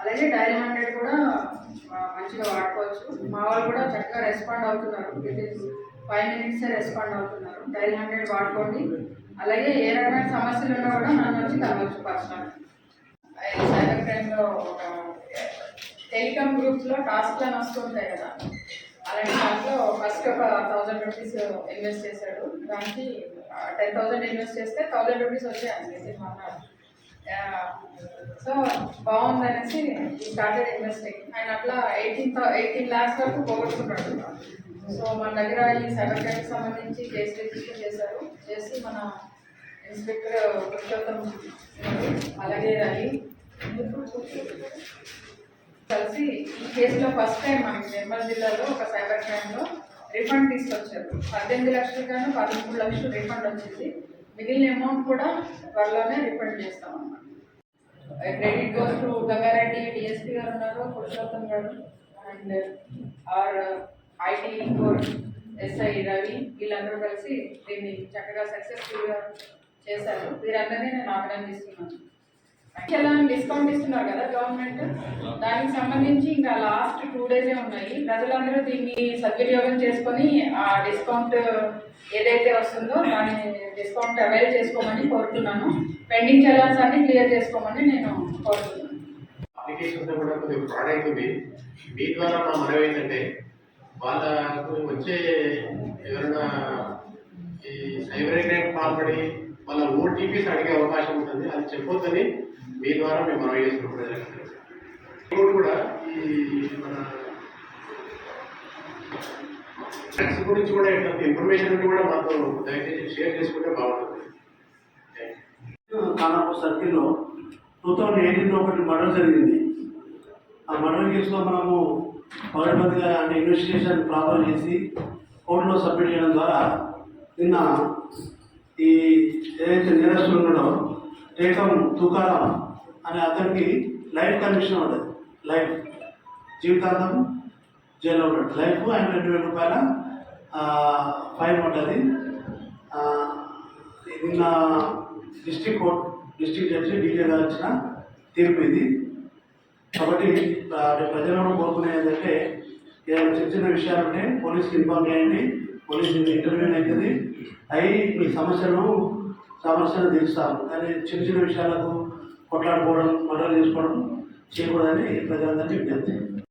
అలాగే డైల్ 100 కూడా మంచిగా వాడుకోవచ్చు. మా వాళ్ళు కూడా చక్కగా రెస్పాండ్ అవుతున్నారు. విత్ ఇన్ 5 minutes రెస్పాండ్ అవుతున్నారు. డైల్ 100 వాడుకోండి. అలాగే ఏ రకమైన సమస్యలు ఉన్నా కూడా నన్ను వచ్చి కలవచ్చు పర్సనల్. సైబర్ క్రైమ్లో టెలికామ్ గ్రూప్స్లో టాస్క్లను వస్తుంటాయి కదా, అలాంటి దాంట్లో ఫస్ట్ ఒక 1000 రూపీస్ ఇన్వెస్ట్ చేశాడు. దానికి 10,000 ఇన్వెస్ట్ చేస్తే 1000 రూపీస్ వచ్చాయి అన్నారు. సో బాగుందనేసి స్టార్టెడ్ ఇన్వెస్టింగ్. ఆయన అట్లా 18 lakhs వరకు పోగొట్టుకున్నాడు. సో మన దగ్గర ఈ సైబర్ క్రైమ్కి సంబంధించి కేసు రిజిస్టర్ చేశారు. చేసి మన ఇన్స్పెక్టర్ పురుషోత్తం అలాగే రవి కలిసి ఈ కేసులో ఫస్ట్ టైం మనకి నిర్మల్ జిల్లాలో ఒక సైబర్ క్రైమ్లో రిఫండ్ తీసుకొచ్చారు. 18 లక్షలు కానీ 13 లక్షలు రిఫండ్ వచ్చింది. మిగిలిన అమౌంట్ కూడా త్వరలోనే రిఫండ్ చేస్తామన్నమాట. Credit goes to Gangareddy DSP గారు ఉన్నారు, పురుషోత్తం గారు and or IT core SI Ravi, వీళ్ళందరూ కలిసి దీన్ని చక్కగా సక్సెస్ఫుల్గా చేశారు. వీరందరినీ నేను అభినందిస్తున్నాను. ఎలా డిస్కౌంట్ ఇస్తున్నారు కదా గవర్నమెంట్, దానికి సంబంధించి ఇంకా లాస్ట్ 2 days ఉన్నాయి. ప్రజలందరూ దీన్ని సద్వినియోగం చేసుకొని ఆ డిస్కౌంట్ ఏదైతే వస్తుందో దాన్ని డిస్కౌంట్ అవైల్ చేసుకోమని కోరుతున్నాను. పెండింగ్ చలాన్స్ అన్ని క్లియర్ చేసుకోమని నేను కోరుతున్నాను. అప్లికేషన్స్ కూడా కొద్దిగా ఫ్రాడ్ అవుతుంది. మీ ద్వారా మా మనవి ఏంటంటే వాళ్ళకు వచ్చే ఎవరైనా ఈ సైబర్ క్రైమ్ పాల్పడి వాళ్ళ ఓటీపీస్ అడిగే అవకాశం ఉంటుంది. అది చెప్పొద్దని మీ ద్వారా మేము మనవి చేస్తున్నాం ప్రజలకు. కూడా ఈ మన ట్యాక్స్ గురించి కూడా ఇట్లాంటి ఇన్ఫర్మేషన్ కూడా మాతో దయచేసి షేర్ చేసుకుంటే బాగుంటుంది. ఖానాపూర్ సర్కిల్లో 2018లో ఒకటి మర్డర్ జరిగింది. ఆ మర్డర్ కేసులో మనము పగడబందిగా అంటే ఇన్వెస్టిగేషన్ ప్రాపర్ చేసి కోర్టులో సబ్మిట్ చేయడం ద్వారా నిన్న ఈ ఏదైతే నేరస్తులు ఉన్నాడో టేకం తుకారాం అనే అతనికి లైఫ్ కమిషన్ ఉంటుంది. లైఫ్ జీవితాంతం జైల్లో ఉంటాడు. లైఫ్ అండ్ 2,000 రూపాయల ఫైన్ ఉంటుంది. నిన్న district court district judge DK గారు ఇచ్చిన తీర్పు ఇది. కాబట్టి ప్రజలను కోరుకునేది ఏంటంటే ఏదైనా చిన్న చిన్న విషయాలు ఉంటే పోలీస్కి ఇన్ఫార్మ్ చేయండి. పోలీస్ ఇంటర్వ్యూ అవుతుంది అవి మీ సమస్యను తీరుస్తాము. కానీ చిన్న చిన్న విషయాలకు కొట్లాడుకోవడం మర్డర్ చేసుకోవడం చేయకూడదని ప్రజలందరికీ విజ్ఞప్తి.